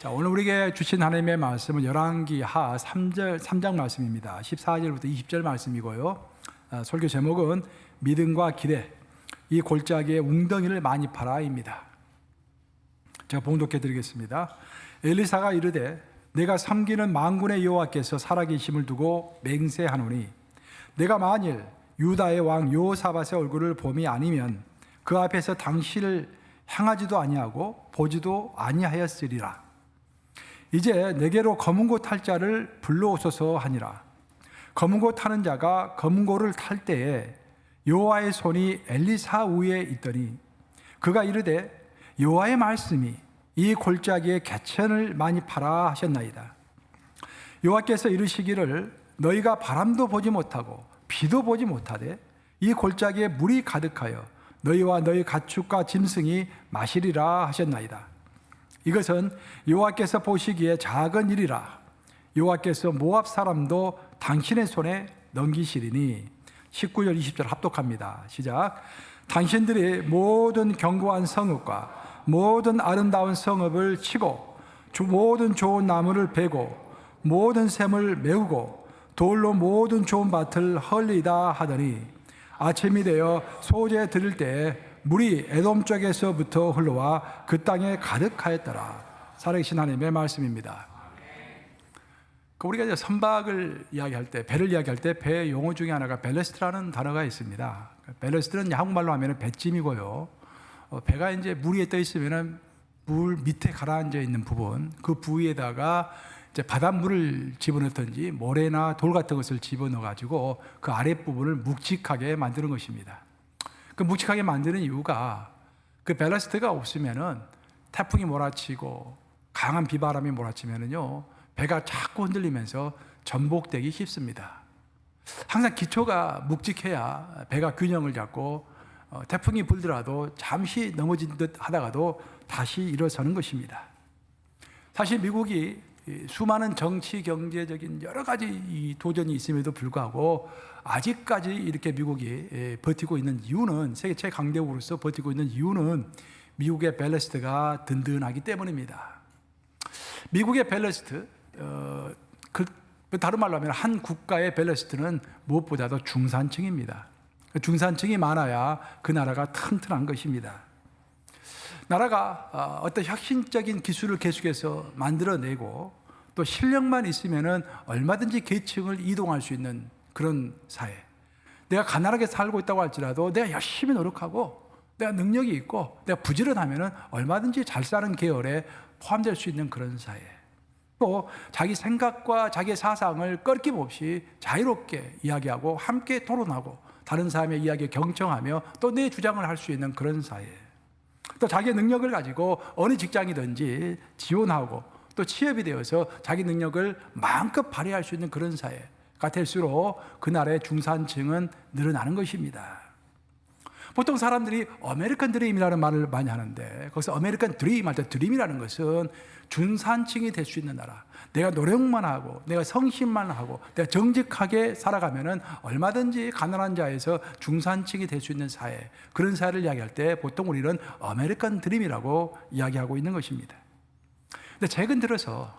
자, 오늘 우리에게 주신 하나님의 말씀은 열왕기하 3장 말씀입니다. 14절부터 20절 말씀이고요. 설교 제목은 믿음과 기대, 이 골짜기의 웅덩이를 많이 파라입니다. 제가 봉독해 드리겠습니다. 엘리사가 이르되 내가 섬기는 만군의 여호와께서 살아계심을 두고 맹세하노니 내가 만일 유다의 왕 여호사밧의 얼굴을 봄이 아니면 그 앞에서 당신을 향하지도 아니하고 보지도 아니하였으리라. 이제 내게로 검은고 탈 자를 불러오소서 하니라. 검은고 타는 자가 검은고를 탈 때에 여호와의 손이 엘리사 위에 있더니 그가 이르되 여호와의 말씀이 이 골짜기에 개천을 많이 파라 하셨나이다. 여호와께서 이르시기를 너희가 바람도 보지 못하고 비도 보지 못하되 이 골짜기에 물이 가득하여 너희와 너희 가축과 짐승이 마시리라 하셨나이다. 이것은 여호와께서 보시기에 작은 일이라. 여호와께서 모압 사람도 당신의 손에 넘기시리니. 19절 20절 합독합니다. 시작. 당신들이 모든 견고한 성읍과 모든 아름다운 성읍을 치고 모든 좋은 나무를 베고 모든 샘을 메우고 돌로 모든 좋은 밭을 헐리다 하더니 아침이 되어 소재 들을 때 물이 에돔 쪽에서부터 흘러와 그 땅에 가득하였더라. 살아계신 하나님의 말씀입니다. 우리가 이제 선박을 이야기할 때, 배를 이야기할 때 배 용어 중에 하나가 벨레스트라는 단어가 있습니다. 벨레스트는 한국말로 하면 배짐이고요. 배가 이제 물 위에 떠 있으면 물 밑에 가라앉아 있는 부분, 그 부위에다가 이제 바닷물을 집어넣든지 모래나 돌 같은 것을 집어넣어 가지고 그 아랫부분을 묵직하게 만드는 것입니다. 그 묵직하게 만드는 이유가 그 벨라스트가 없으면은 태풍이 몰아치고 강한 비바람이 몰아치면은요 배가 자꾸 흔들리면서 전복되기 쉽습니다. 항상 기초가 묵직해야 배가 균형을 잡고 태풍이 불더라도 잠시 넘어진 듯 하다가도 다시 일어서는 것입니다. 사실 미국이 수많은 정치, 경제적인 여러 가지 이 도전이 있음에도 불구하고 아직까지 이렇게 미국이 버티고 있는 이유는, 세계 최강대국으로서 버티고 있는 이유는 미국의 벨레스트가 든든하기 때문입니다. 미국의 벨레스트, 다른 말로 하면 한 국가의 벨레스트는 무엇보다도 중산층입니다. 중산층이 많아야 그 나라가 튼튼한 것입니다. 나라가 어떤 혁신적인 기술을 계속해서 만들어내고 또 실력만 있으면은 얼마든지 계층을 이동할 수 있는 그런 사회. 내가 가난하게 살고 있다고 할지라도 내가 열심히 노력하고 내가 능력이 있고 내가 부지런하면은 얼마든지 잘 사는 계열에 포함될 수 있는 그런 사회. 또 자기 생각과 자기의 사상을 꺾임없이 자유롭게 이야기하고 함께 토론하고 다른 사람의 이야기에 경청하며 또 내 주장을 할 수 있는 그런 사회. 또 자기의 능력을 가지고 어느 직장이든지 지원하고 또 취업이 되어서 자기 능력을 마음껏 발휘할 수 있는 그런 사회가 될수록 그 나라의 중산층은 늘어나는 것입니다. 보통 사람들이 아메리칸 드림이라는 말을 많이 하는데 거기서 아메리칸 드림 할 때 드림이라는 것은 중산층이 될 수 있는 나라. 내가 노력만 하고 내가 성실만 하고 내가 정직하게 살아가면은 얼마든지 가난한 자에서 중산층이 될 수 있는 사회, 그런 사회를 이야기할 때 보통 우리는 아메리칸 드림이라고 이야기하고 있는 것입니다. 근데 최근 들어서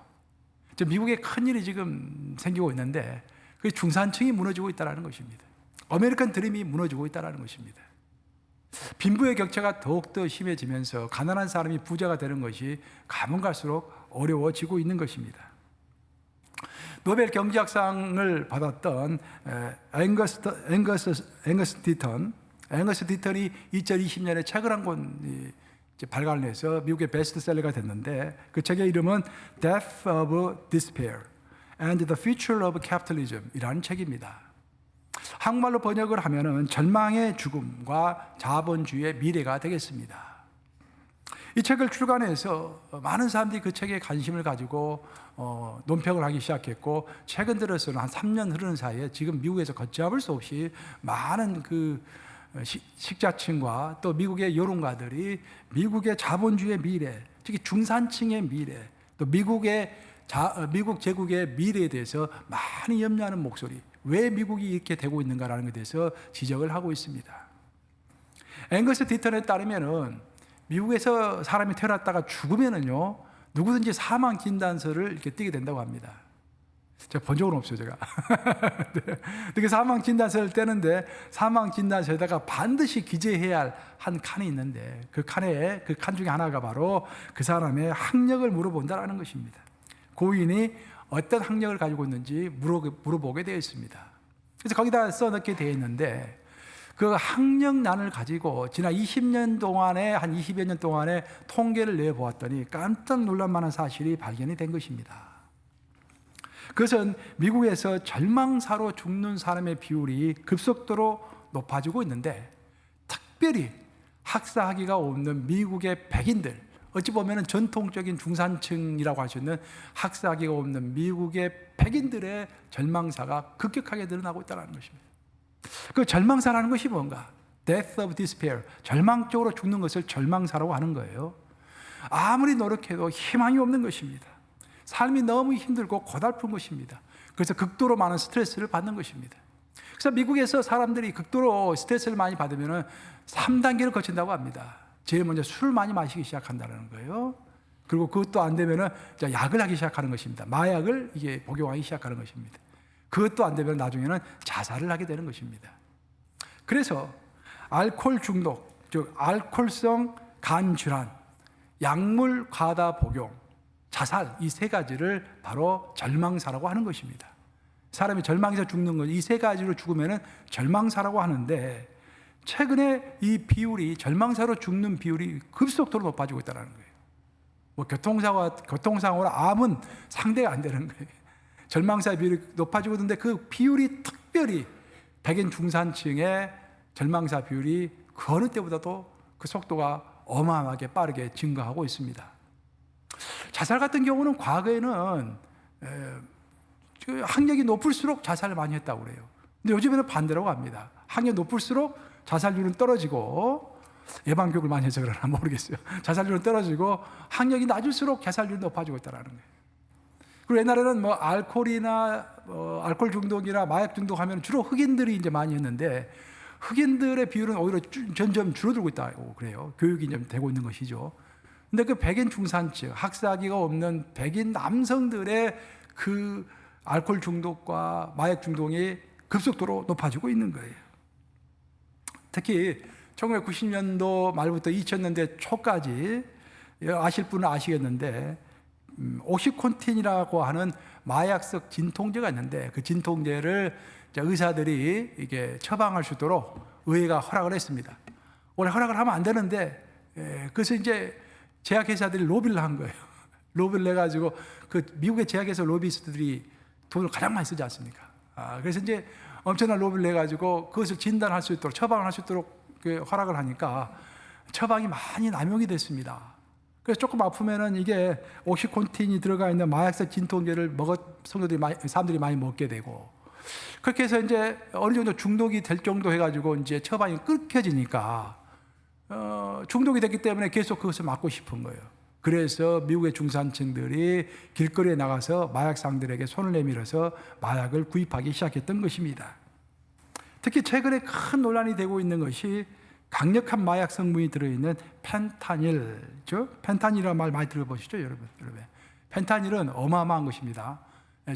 미국에 큰일이 지금 생기고 있는데 그 중산층이 무너지고 있다는 것입니다. 아메리칸 드림이 무너지고 있다는 것입니다. 빈부의 격차가 더욱더 심해지면서 가난한 사람이 부자가 되는 것이 가면 갈수록 어려워지고 있는 것입니다. 노벨 경제학상을 받았던 앵거스 디턴이 2020년에 책을 한 권 발간을 해서 미국의 베스트셀러가 됐는데 그 책의 이름은 Death of Despair and the Future of Capitalism 이라는 책입니다. 한국말로 번역을 하면은 절망의 죽음과 자본주의의 미래가 되겠습니다. 이 책을 출간해서 많은 사람들이 그 책에 관심을 가지고 논평을 하기 시작했고 최근 들어서는 한 3년 흐르는 사이에 지금 미국에서 걷잡을 수 없이 많은 그 식자층과 또 미국의 여론가들이 미국의 자본주의의 미래, 특히 중산층의 미래, 또 미국 제국의 미래에 대해서 많이 염려하는 목소리, 왜 미국이 이렇게 되고 있는가라는 것에 대해서 지적을 하고 있습니다. 앵거스 디턴에 따르면은 미국에서 사람이 태어났다가 죽으면은요 누구든지 사망 진단서를 이렇게 띄게 된다고 합니다. 제가 본 적은 없어요, 제가. 네. 그 사망 진단서를 떼는데 사망 진단서에다가 반드시 기재해야 할 한 칸이 있는데 그 칸 중에 하나가 바로 그 사람의 학력을 물어본다라는 것입니다. 고인이 어떤 학력을 가지고 있는지 물어보게 되어 있습니다. 그래서 거기다 써넣게 되어 있는데 그 학력란을 가지고 지난 20년 동안에 한 20여 년 동안에 통계를 내보았더니 깜짝 놀랄 만한 사실이 발견이 된 것입니다. 그것은 미국에서 절망사로 죽는 사람의 비율이 급속도로 높아지고 있는데 특별히 학사학위가 없는 미국의 백인들, 어찌 보면 전통적인 중산층이라고 할 수 있는 학사학위가 없는 미국의 백인들의 절망사가 급격하게 늘어나고 있다는 것입니다. 그 절망사라는 것이 뭔가? Death of despair, 절망적으로 죽는 것을 절망사라고 하는 거예요. 아무리 노력해도 희망이 없는 것입니다. 삶이 너무 힘들고 고달픈 것입니다. 그래서 극도로 많은 스트레스를 받는 것입니다. 그래서 미국에서 사람들이 극도로 스트레스를 많이 받으면 3단계를 거친다고 합니다. 제일 먼저 술을 많이 마시기 시작한다는 거예요. 그리고 그것도 안 되면 약을 하기 시작하는 것입니다. 마약을 이게 복용하기 시작하는 것입니다. 그것도 안 되면 나중에는 자살을 하게 되는 것입니다. 그래서 알코올 중독, 즉 알코올성 간 질환, 약물 과다 복용, 자살, 이 세 가지를 바로 절망사라고 하는 것입니다. 사람이 절망에서 죽는 것, 이 세 가지로 죽으면 절망사라고 하는데 최근에 이 비율이, 절망사로 죽는 비율이 급속도로 높아지고 있다는 거예요. 뭐 교통사고나 암은 상대가 안 되는 거예요. 절망사 비율이 높아지고 있는데 그 비율이 특별히 백인 중산층의 절망사 비율이 그 어느 때보다도 그 속도가 어마어마하게 빠르게 증가하고 있습니다. 자살 같은 경우는 과거에는 학력이 높을수록 자살을 많이 했다고 그래요. 근데 요즘에는 반대라고 합니다. 학력이 높을수록 자살률은 떨어지고, 예방교육을 많이 해서 그러나 모르겠어요. 자살률은 떨어지고 학력이 낮을수록 자살률이 높아지고 있다는 거예요. 그리고 옛날에는 뭐 알코올이나 알코올 중독이나 마약 중독하면 주로 흑인들이 이제 많이 했는데 흑인들의 비율은 오히려 점점 줄어들고 있다고 그래요. 교육이 좀 되고 있는 것이죠. 근데 그 백인 중산층, 학사학위가 없는 백인 남성들의 그 알코올 중독과 마약 중독이 급속도로 높아지고 있는 거예요. 특히 1990년도 말부터 2000년대 초까지 아실 분은 아시겠는데 옥시콘틴이라고 하는 마약성 진통제가 있는데 그 진통제를 의사들이 이게 처방할 수 있도록 의회가 허락을 했습니다. 원래 허락을 하면 안 되는데 그래서 이제 제약회사들이 로비를 한 거예요. 로비를 내가지고 그 미국의 제약회사 로비스트들이 돈을 가장 많이 쓰지 않습니까? 그래서 이제 엄청난 로비를 내가지고 그것을 진단할 수 있도록 처방을 할 수 있도록 허락을 하니까 처방이 많이 남용이 됐습니다. 그래서 조금 아프면은 이게 옥시콘틴이 들어가 있는 마약성 진통제를 사람들이 많이 먹게 되고 그렇게 해서 이제 어느 정도 중독이 될 정도 해가지고 이제 처방이 끊겨지니까 중독이 됐기 때문에 계속 그것을 막고 싶은 거예요. 그래서 미국의 중산층들이 길거리에 나가서 마약상들에게 손을 내밀어서 마약을 구입하기 시작했던 것입니다. 특히 최근에 큰 논란이 되고 있는 것이 강력한 마약 성분이 들어있는 펜타닐죠. 펜타닐이라는 말 많이 들어보시죠, 여러분. 펜타닐은 어마어마한 것입니다.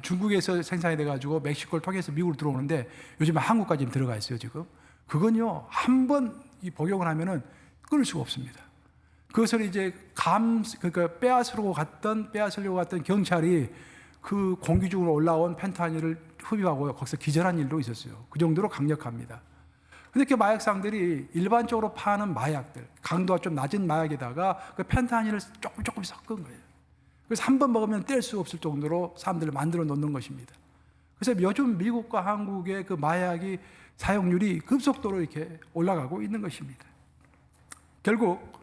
중국에서 생산이 돼가지고 멕시코를 통해서 미국으로 들어오는데 요즘에 한국까지 들어가 있어요, 지금. 그건요, 한 번 복용을 하면은 끊을 수가 없습니다. 그것을 이제 그러니까 빼앗으려고 갔던 경찰이 그 공기 중으로 올라온 펜타닐을 흡입하고 거기서 기절한 일도 있었어요. 그 정도로 강력합니다. 근데 그 마약상들이 일반적으로 파는 마약들, 강도가 좀 낮은 마약에다가 그 펜타닐을 조금 섞은 거예요. 그래서 한 번 먹으면 뗄 수 없을 정도로 사람들을 만들어 놓는 것입니다. 그래서 요즘 미국과 한국의 그 마약이 사용률이 급속도로 이렇게 올라가고 있는 것입니다. 결국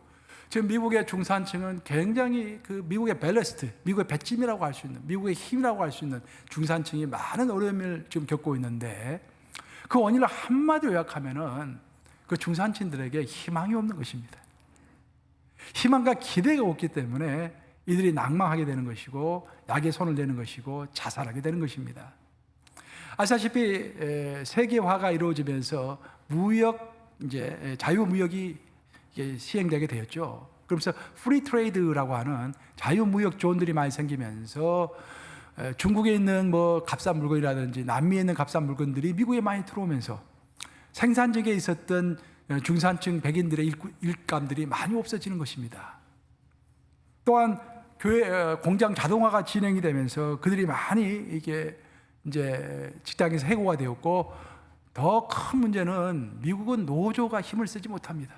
지금 미국의 중산층은 굉장히 그 미국의 밸러스트, 미국의 배짐이라고 할 수 있는, 미국의 힘이라고 할 수 있는 중산층이 많은 어려움을 지금 겪고 있는데 그 원인을 한마디로 요약하면은 그 중산층들에게 희망이 없는 것입니다. 희망과 기대가 없기 때문에 이들이 낭망하게 되는 것이고 약에 손을 대는 것이고 자살하게 되는 것입니다. 아시다시피 세계화가 이루어지면서 자유무역이 시행되게 되었죠. 그러면서 프리 트레이드라고 하는 자유무역 존들이 많이 생기면서 중국에 있는 뭐 값싼 물건이라든지 남미에 있는 값싼 물건들이 미국에 많이 들어오면서 생산직에 있었던 중산층 백인들의 일감들이 많이 없어지는 것입니다. 또한 교회 공장 자동화가 진행이 되면서 그들이 많이 이게 이제 직장에서 해고가 되었고, 더 큰 문제는 미국은 노조가 힘을 쓰지 못합니다.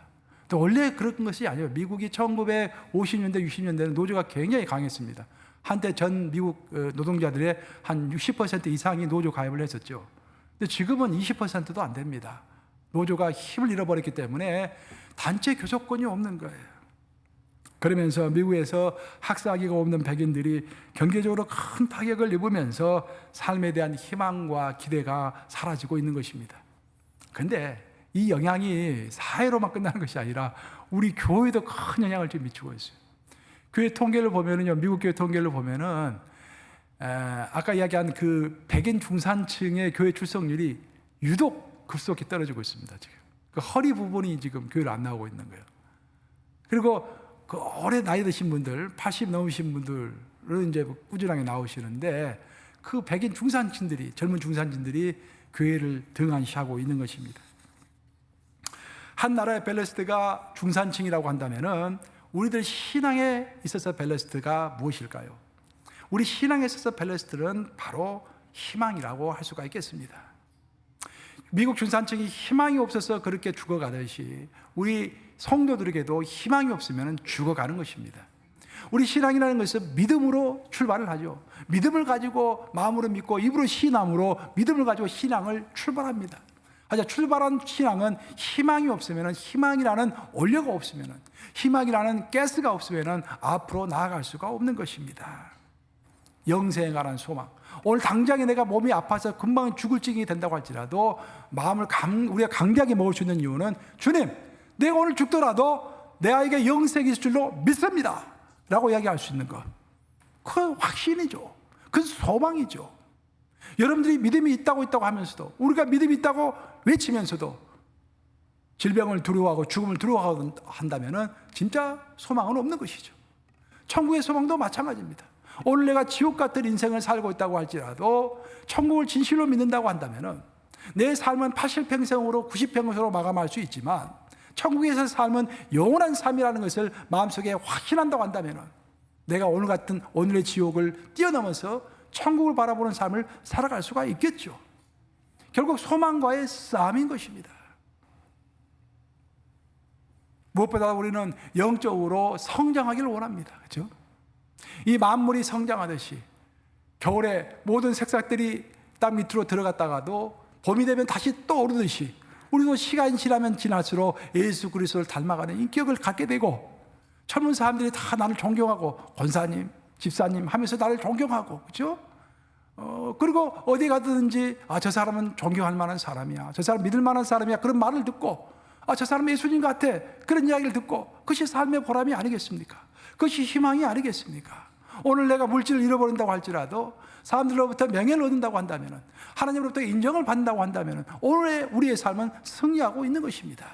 또 원래 그런 것이 아니에요. 미국이 1950년대, 60년대는 노조가 굉장히 강했습니다. 한때 전 미국 노동자들의 한 60% 이상이 노조 가입을 했었죠. 근데 지금은 20%도 안 됩니다. 노조가 힘을 잃어버렸기 때문에 단체 교섭권이 없는 거예요. 그러면서 미국에서 학사기가 없는 백인들이 경제적으로 큰 타격을 입으면서 삶에 대한 희망과 기대가 사라지고 있는 것입니다. 그런데 이 영향이 사회로만 끝나는 것이 아니라 우리 교회도 큰 영향을 좀 미치고 있어요. 교회 통계를 보면은요, 미국 교회 통계를 보면은 아까 이야기한 그 백인 중산층의 교회 출석률이 유독 급속히 떨어지고 있습니다. 지금 그 허리 부분이 지금 교회를 안 나오고 있는 거예요. 그리고 그 오래 나이 드신 분들, 80 넘으신 분들은 이제 꾸준하게 나오시는데 그 백인 중산층들이, 젊은 중산층들이 교회를 등한시하고 있는 것입니다. 한 나라의 밸러스트가 중산층이라고 한다면은 우리들 신앙에 있어서 밸러스트가 무엇일까요? 우리 신앙에 있어서 밸러스트는 바로 희망이라고 할 수가 있겠습니다. 미국 중산층이 희망이 없어서 그렇게 죽어가듯이 우리 성도들에게도 희망이 없으면 죽어가는 것입니다. 우리 신앙이라는 것은 믿음으로 출발을 하죠. 믿음을 가지고 마음으로 믿고 입으로 신앙으로 믿음을 가지고 신앙을 출발합니다. 하지만 출발한 신앙은 희망이 없으면, 희망이라는 원료가 없으면, 희망이라는 가스가 없으면 앞으로 나아갈 수가 없는 것입니다. 영생에 관한 소망. 오늘 당장에 내가 몸이 아파서 금방 죽을 징이 된다고 할지라도 마음을 우리가 강대하게 먹을 수 있는 이유는, 주님, 내가 오늘 죽더라도 내 아이가 영생이 있을 줄로 믿습니다 라고 이야기할 수 있는 것, 그 확신이죠. 그 소망이죠. 여러분들이 믿음이 있다고 하면서도, 우리가 믿음이 있다고 외치면서도 질병을 두려워하고 죽음을 두려워한다면 진짜 소망은 없는 것이죠. 천국의 소망도 마찬가지입니다. 오늘 내가 지옥 같은 인생을 살고 있다고 할지라도 천국을 진실로 믿는다고 한다면 내 삶은 80평생으로 90평생으로 마감할 수 있지만 천국에서 삶은 영원한 삶이라는 것을 마음속에 확신한다고 한다면 내가 오늘 같은 오늘의 지옥을 뛰어넘어서 천국을 바라보는 삶을 살아갈 수가 있겠죠. 결국 소망과의 싸움인 것입니다. 무엇보다 우리는 영적으로 성장하기를 원합니다. 그렇죠? 이 만물이 성장하듯이 겨울에 모든 새싹들이 땅 밑으로 들어갔다가도 봄이 되면 다시 또 오르듯이 우리도 시간이 지나면 지날수록 예수 그리스도를 닮아가는 인격을 갖게 되고, 젊은 사람들이 다 나를 존경하고 권사님, 집사님 하면서 나를 존경하고, 그렇죠? 그리고 어디 가든지 저 사람은 존경할 만한 사람이야, 저 사람 믿을 만한 사람이야, 그런 말을 듣고 저 사람 예수님 같아, 그런 이야기를 듣고, 그것이 삶의 보람이 아니겠습니까? 그것이 희망이 아니겠습니까? 오늘 내가 물질을 잃어버린다고 할지라도 사람들로부터 명예를 얻는다고 한다면, 하나님으로부터 인정을 받는다고 한다면 오늘의 우리의 삶은 승리하고 있는 것입니다.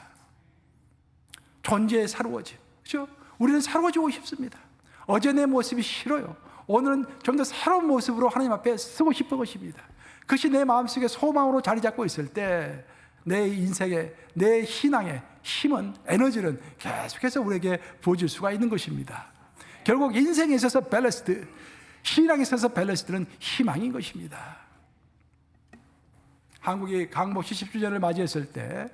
존재의 사루어짐, 그렇죠? 우리는 사루어지고 싶습니다. 어제 내 모습이 싫어요. 오늘은 좀 더 새로운 모습으로 하나님 앞에 서고 싶은 것입니다. 그것이 내 마음속에 소망으로 자리 잡고 있을 때 내 인생에, 내 신앙의 힘은, 에너지는 계속해서 우리에게 부어질 수가 있는 것입니다. 결국 인생에 있어서 밸러스트, 신앙에 있어서 밸러스트는 희망인 것입니다. 한국이 강복 70주년을 맞이했을 때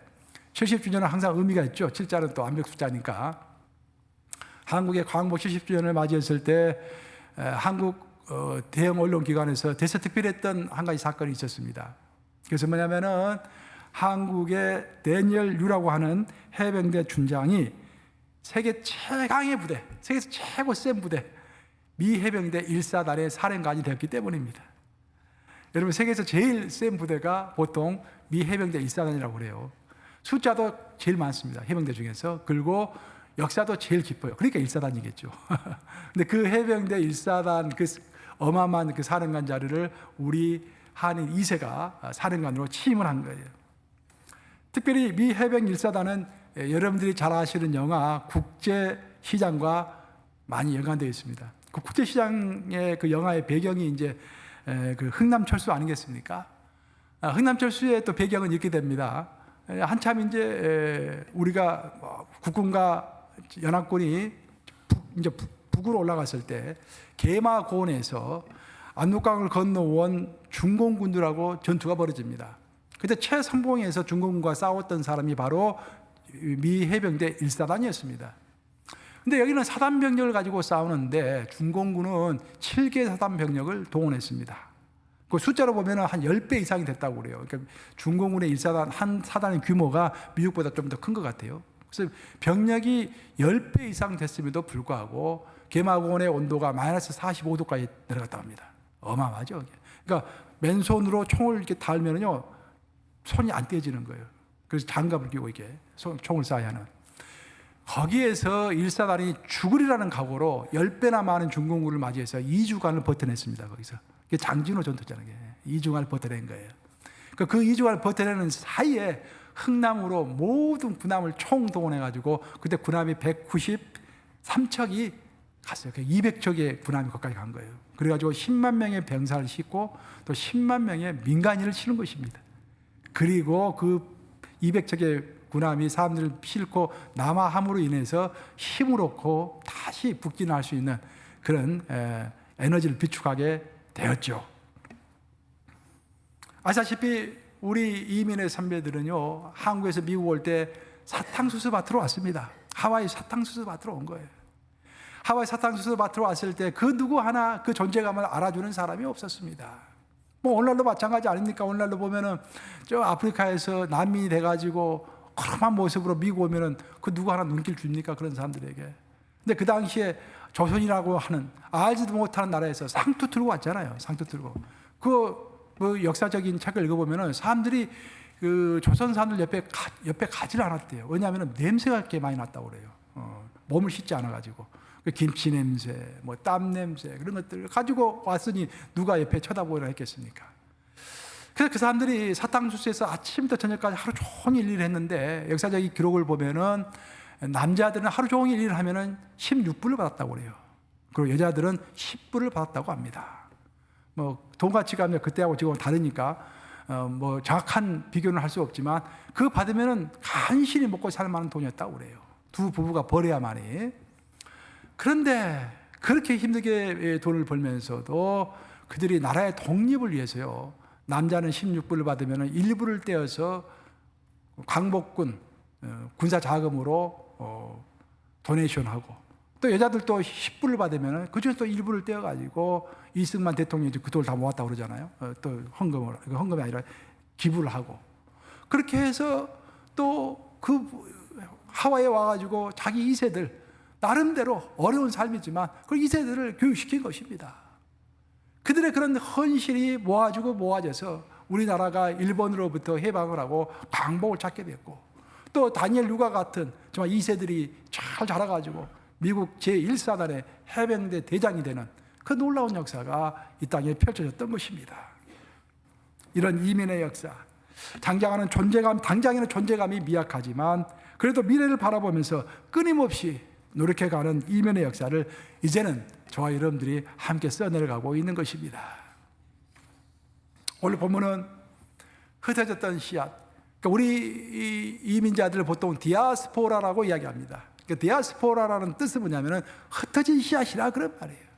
70주년은 항상 의미가 있죠. 7자는 또 암벽 숫자니까. 한국의 강복 70주년을 맞이했을 때 한국 대형 언론기관에서 대서특필했던 한 가지 사건이 있었습니다. 그래서 뭐냐면은 한국의 데니얼 유라고 하는 해병대 준장이 세계 최강의 부대, 세계에서 최고 센 부대, 미 해병대 1사단의 사령관이 되었기 때문입니다. 여러분, 세계에서 제일 센 부대가 보통 미 해병대 1사단이라고 그래요. 숫자도 제일 많습니다, 해병대 중에서. 그리고 역사도 제일 깊어요. 그러니까 1사단이겠죠. 근데 그 해병대 1사단 그 어마어마한 그 사령관 자리를 우리 한인 2세가 사령관으로 취임을 한 거예요. 특별히 미 해병 1사단은 여러분들이 잘 아시는 영화 국제 시장과 많이 연관되어 있습니다. 그 국제 시장의 그 영화의 배경이 이제 그 흥남철수 아니겠습니까? 흥남철수의 또 배경은 이렇게 됩니다. 한참 이제 우리가 국군과 연합군이 이제 북으로 올라갔을 때 계마고원에서 압록강을 건너온 중공군들하고 전투가 벌어집니다. 그때 최선봉에서 중공군과 싸웠던 사람이 바로 미 해병대 1사단이었습니다. 근데 여기는 사단 병력을 가지고 싸우는데 중공군은 7개 사단 병력을 동원했습니다. 그 숫자로 보면 한 10배 이상이 됐다고 그래요. 그러니까 중공군의 1사단, 한 사단의 규모가 미국보다 좀 더 큰 것 같아요. 그래서 병력이 10배 이상 됐음에도 불구하고 계마고원의 온도가 마이너스 45도까지 내려갔다고 합니다. 어마어마하죠. 그러니까 맨손으로 총을 이렇게 달면은요, 손이 안 떼지는 거예요. 그래서 장갑을 끼고 이렇게 총을 쏴야 하는. 거기에서 1사단이 죽으리라는 각오로 10배나 많은 중공군을 맞이해서 2주간을 버텨냈습니다. 거기서. 그게 장진호 전투잖아요. 2주간을 버텨낸 거예요. 그 2주간을 버텨내는 사이에 흥남으로 모든 군함을 총동원해가지고 그때 군함이 193척이 갔어요. 200척의 군함이 거기까지 간 거예요. 그래가지고 10만 명의 병사를 싣고 또 10만 명의 민간인을 치는 것입니다. 그리고 그 200척의 군함이 사람들을 싣고 남하함으로 인해서 힘을 얻고 다시 북진할 수 있는 그런 에너지를 비축하게 되었죠. 아시다시피 우리 이민의 선배들은요, 한국에서 미국 올 때 사탕수수 밭으로 왔습니다. 하와이 사탕수수 밭으로 온 거예요. 하와이 사탕수수 밭으로 왔을 때 그 누구 하나 그 존재감을 알아주는 사람이 없었습니다. 뭐 오늘날도 마찬가지 아닙니까? 오늘날도 보면은 저 아프리카에서 난민이 돼가지고 그런 모습으로 미국 오면은 그 누구 하나 눈길 줍니까? 그런 사람들에게. 근데 그 당시에 조선이라고 하는 알지도 못하는 나라에서 상투 틀고 왔잖아요. 상투 틀고. 그 역사적인 책을 읽어보면은 사람들이 그 조선 사람들 옆에 가지를 않았대요. 왜냐하면 냄새가 이렇게 많이 났다고 그래요. 몸을 씻지 않아가지고. 김치 냄새, 뭐 땀 냄새 그런 것들을 가지고 왔으니 누가 옆에 쳐다보기나 했겠습니까? 그래서 그 사람들이 사탕수수에서 아침부터 저녁까지 하루 종일 일을 했는데 역사적인 기록을 보면은 남자들은 하루 종일 일을 하면은 16불을 받았다고 그래요. 그리고 여자들은 10불을 받았다고 합니다. 뭐 돈가치가 그때하고 지금 다르니까 뭐 정확한 비교는 할 수 없지만 그거 받으면은 간신히 먹고 살 만한 돈이었다고 그래요. 두 부부가 벌어야만이. 그런데 그렇게 힘들게 돈을 벌면서도 그들이 나라의 독립을 위해서요, 남자는 16불을 받으면 1불을 떼어서 광복군 군사 자금으로 도네이션하고, 또 여자들도 10불을 받으면 그중에 또 1불을 떼어가지고 이승만 대통령이 그 돈을 다 모았다고 그러잖아요. 또 헌금이 아니라 기부를 하고, 그렇게 해서 또 그 하와이에 와가지고 자기 2세들 나름대로 어려운 삶이지만 그 2세들을 교육시킨 것입니다. 그들의 그런 헌신이 모아져서 우리나라가 일본으로부터 해방을 하고 광복을 찾게 됐고, 또 다니엘 누가 같은 정말 2세들이 잘 자라가지고 미국 제1사단의 해병대 대장이 되는 그 놀라운 역사가 이 땅에 펼쳐졌던 것입니다. 이런 이민의 역사, 당장에는 존재감이 미약하지만 그래도 미래를 바라보면서 끊임없이 노력해가는 이민의 역사를 이제는 저와 여러분들이 함께 써내려가고 있는 것입니다. 오늘 본문은 흩어졌던 씨앗, 그러니까 우리 이민자들을 보통 디아스포라라고 이야기합니다. 그러니까 디아스포라라는 뜻은 뭐냐면 흩어진 씨앗이라 그런 말이에요.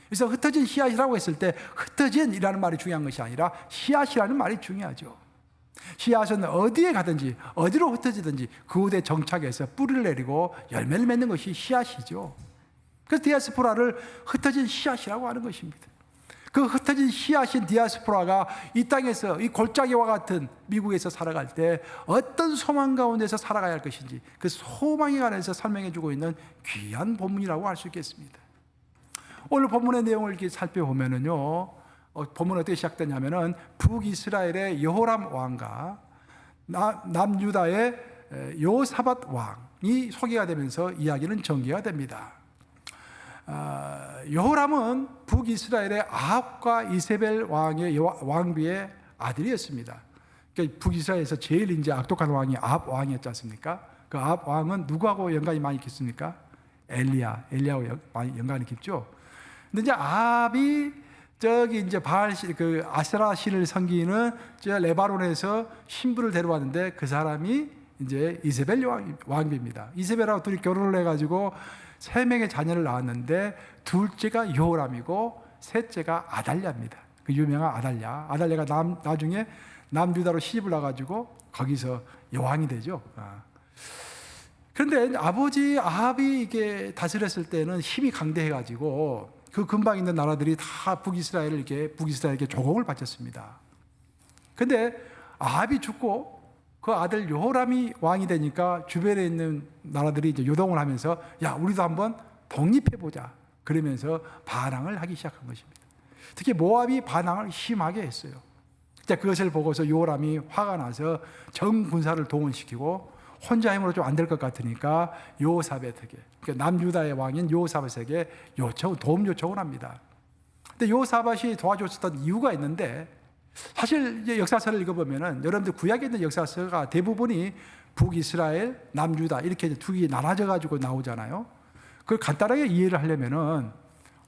그래서 흩어진 씨앗이라고 했을 때 흩어진이라는 말이 중요한 것이 아니라 씨앗이라는 말이 중요하죠. 씨앗은 어디에 가든지 어디로 흩어지든지 그곳에 정착해서 뿌리를 내리고 열매를 맺는 것이 씨앗이죠. 그래서 디아스포라를 흩어진 씨앗이라고 하는 것입니다. 그 흩어진 씨앗인 디아스포라가 이 땅에서 이 골짜기와 같은 미국에서 살아갈 때 어떤 소망 가운데서 살아가야 할 것인지 그 소망에 관해서 설명해 주고 있는 귀한 본문이라고 할 수 있겠습니다. 오늘 본문의 내용을 이렇게 살펴보면은요, 본문은 어떻게 시작되냐면은 북이스라엘의 여호람 왕과 남유다의 여호사밧 왕이 소개가 되면서 이야기는 전개가 됩니다. 여호람은 북이스라엘의 아합과 이세벨 왕의 왕비의 아들이었습니다. 그러니까 북이스라엘에서 제일 이제 악독한 왕이 아합 왕이었지 않습니까? 그 아합 왕은 누구하고 연관이 많이 있겠습니까? 엘리야하고 많이 연관이 깊죠. 근데 이제 아합이 저기 이제 그 아세라 신을 섬기는 저 레바논에서 신부를 데려왔는데 그 사람이 이제 이세벨 왕비입니다. 이세벨하고 둘이 결혼을 해가지고 3명의 자녀를 낳았는데 둘째가 여호람이고 셋째가 아달랴입니다. 그 유명한 아달랴가 나중에 남유다로 시집을 나가지고 거기서 여왕이 되죠. 그런데 아버지 아합이 이게 다스렸을 때는 힘이 강대해가지고 그 근방 있는 나라들이 다 북이스라엘에게 조공을 바쳤습니다. 근데 아합이 죽고 그 아들 여호람이 왕이 되니까 주변에 있는 나라들이 이제 요동을 하면서 야, 우리도 한번 독립해보자. 그러면서 반항을 하기 시작한 것입니다. 특히 모압이 반항을 심하게 했어요. 그것을 보고서 여호람이 화가 나서 전 군사를 동원시키고 혼자 힘으로 좀 안 될 것 같으니까 여호사밧에게, 그러니까 남유다의 왕인 여호사밧에게 도움 요청을 합니다. 근데 여호사밧이 도와줬었던 이유가 있는데, 사실 이제 역사서를 읽어보면은 여러분들 구약에 있는 역사서가 대부분이 북이스라엘, 남유다 이렇게 두 개 나눠져 가지고 나오잖아요. 그걸 간단하게 이해를 하려면은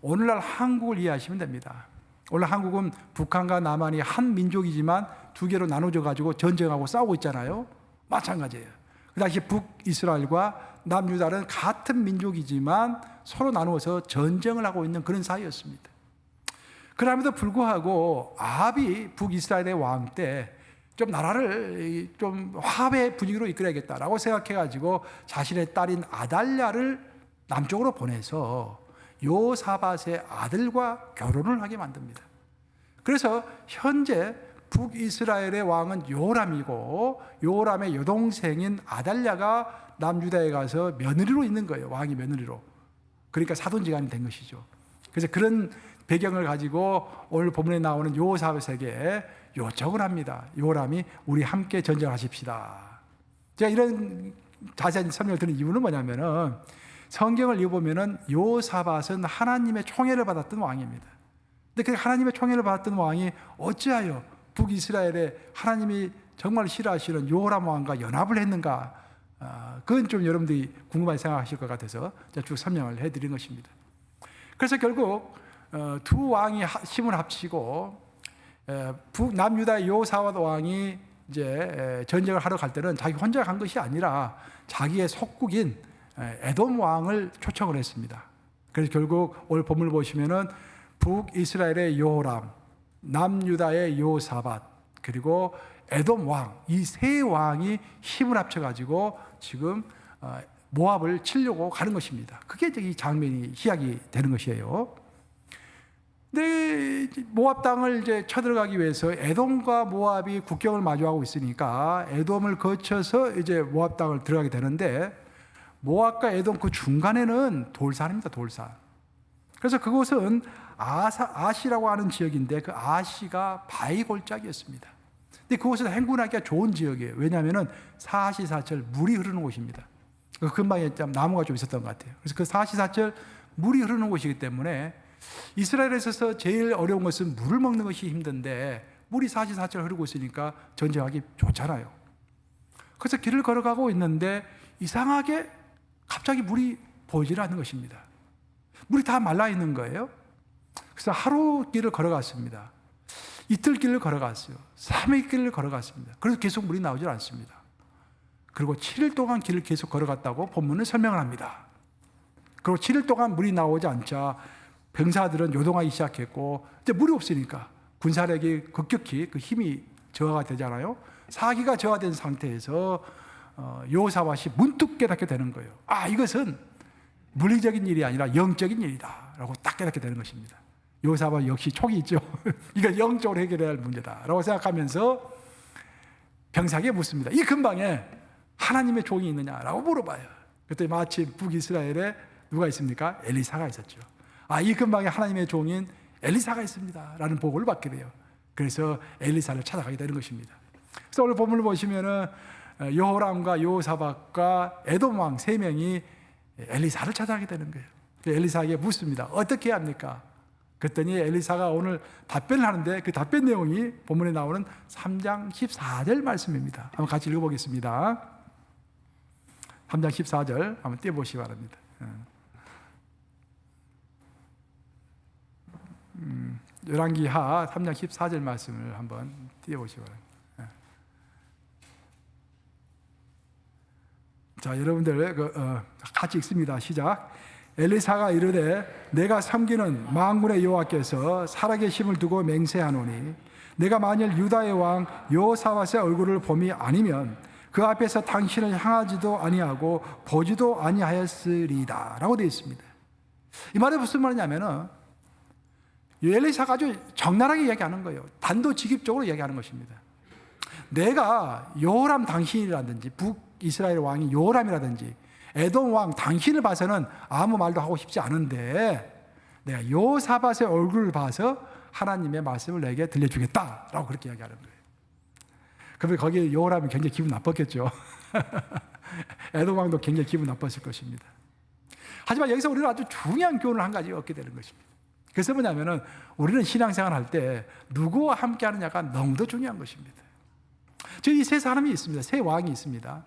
오늘날 한국을 이해하시면 됩니다. 오늘 한국은 북한과 남한이 한 민족이지만 두 개로 나눠져 가지고 전쟁하고 싸우고 있잖아요. 마찬가지예요. 그 당시 북이스라엘과 남유다는 같은 민족이지만 서로 나누어서 전쟁을 하고 있는 그런 사이였습니다. 그럼에도 불구하고 아합이 북이스라엘의 왕 때 좀 나라를 좀 화해 분위기로 이끌어야겠다라고 생각해가지고 자신의 딸인 아달랴를 남쪽으로 보내서 여호사밧의 아들과 결혼을 하게 만듭니다. 그래서 현재 북이스라엘의 왕은 여호람이고 여호람의 여동생인 아달랴가 남유다에 가서 며느리로 있는 거예요. 왕이 며느리로. 그러니까 사돈지간이 된 것이죠. 그래서 그런 배경을 가지고 오늘 본문에 나오는 여호사밧에게 요청을 합니다. 여호람이 우리 함께 전쟁하십시다. 제가 이런 자세한 설명을 드리는 이유는 뭐냐면은 성경을 읽어보면은 여호사밧은 하나님의 총애를 받았던 왕입니다. 근데 그 하나님의 총애를 받았던 왕이 어찌하여 북이스라엘에 하나님이 정말 싫어하시는 여호람 왕과 연합을 했는가? 그건 좀 여러분들이 궁금하게 생각하실 것 같아서 제가 쭉 설명을 해드린 것입니다. 그래서 결국 두 왕이 힘을 합치고 북남유다의 여호사밧 왕이 이제 전쟁을 하러 갈 때는 자기 혼자 간 것이 아니라 자기의 속국인 에돔 왕을 초청을 했습니다. 그래서 결국 오늘 본문을 보시면은 북이스라엘의 여호람, 남유다의 여호사밧, 그리고 에돔 왕, 이 세 왕이 힘을 합쳐가지고 지금 모압을 치려고 가는 것입니다. 그게 이 장면이 시작이 되는 것이에요. 근데 모압 땅을 이제 쳐들어가기 위해서 에돔과 모압이 국경을 마주하고 있으니까 에돔을 거쳐서 이제 모압 땅을 들어가게 되는데 모압과 에돔 그 중간에는 돌산입니다. 돌산. 그래서 그곳은 아시라고 하는 지역인데 그 아시가 바위 골짜기였습니다. 근데 그곳은 행군하기가 좋은 지역이에요. 왜냐하면은 사시사철 물이 흐르는 곳입니다. 그 근방에 나무가 좀 있었던 것 같아요. 그래서 그 사시사철 물이 흐르는 곳이기 때문에 이스라엘에 있어서 제일 어려운 것은 물을 먹는 것이 힘든데 물이 사시사철 흐르고 있으니까 전쟁하기 좋잖아요. 그래서 길을 걸어가고 있는데 이상하게 갑자기 물이 보이질 않는 것입니다. 물이 다 말라 있는 거예요. 그래서 하루 길을 걸어갔습니다. 이틀 길을 걸어갔어요. 3일 길을 걸어갔습니다. 그래서 계속 물이 나오질 않습니다. 그리고 7일 동안 길을 계속 걸어갔다고 본문은 설명을 합니다. 그리고 7일 동안 물이 나오지 않자 병사들은 요동하기 시작했고 이제 물이 없으니까 군사력이 급격히 그 힘이 저하가 되잖아요. 사기가 저하된 상태에서 여호사밧이 문득 깨닫게 되는 거예요. 이것은 물리적인 일이 아니라 영적인 일이다 라고 딱 깨닫게 되는 것입니다. 여호사밧 역시 촉이 있죠. 이거 영적으로 해결해야 할 문제다 라고 생각하면서 병사에게 묻습니다. 이 근방에 하나님의 종이 있느냐라고 물어봐요. 그때 마침 북이스라엘에 누가 있습니까? 엘리사가 있었죠. 이 근방에 하나님의 종인 엘리사가 있습니다 라는 보고를 받게 돼요. 그래서 엘리사를 찾아가게 되는 것입니다. 그래서 오늘 본문을 보시면은 여호람과 여호사밧과 에돔 왕 3명이 엘리사를 찾아가게 되는 거예요. 엘리사에게 묻습니다. 어떻게 해야 합니까? 그랬더니 엘리사가 오늘 답변을 하는데 그 답변 내용이 본문에 나오는 3장 14절 말씀입니다. 한번 같이 읽어보겠습니다. 3장 14절 한번 띄워보시기 바랍니다. 열왕기하 3장 14절 말씀을 한번 띄워보시기 바랍니다. 자, 여러분들 같이 읽습니다. 시작. 엘리사가 이르되 내가 섬기는 만군의 여호와께서 살아계심을 두고 맹세하노니 내가 만일 유다의 왕 여호사밧의 얼굴을 봄이 아니면 그 앞에서 당신을 향하지도 아니하고 보지도 아니하였으리다 라고 되어 있습니다. 이 말이 무슨 말이냐면은 엘리사가 아주 적나라하게 이야기하는 거예요. 단도직입적으로 이야기하는 것입니다. 내가 여호람 당신이라든지 북이스라엘 왕이 여호람이라든지 에돔 왕 당신을 봐서는 아무 말도 하고 싶지 않은데 내가 여호사밧의 얼굴을 봐서 하나님의 말씀을 내게 들려주겠다라고 그렇게 이야기하는 거예요. 그러면 거기에 여호람이 굉장히 기분 나빴겠죠. 에돔 왕도 굉장히 기분 나빴을 것입니다. 하지만 여기서 우리는 아주 중요한 교훈을 한 가지 얻게 되는 것입니다. 그래서 뭐냐면은 우리는 신앙생활 할 때 누구와 함께 하느냐가 너무도 중요한 것입니다. 이 세 사람이 있습니다. 세 왕이 있습니다.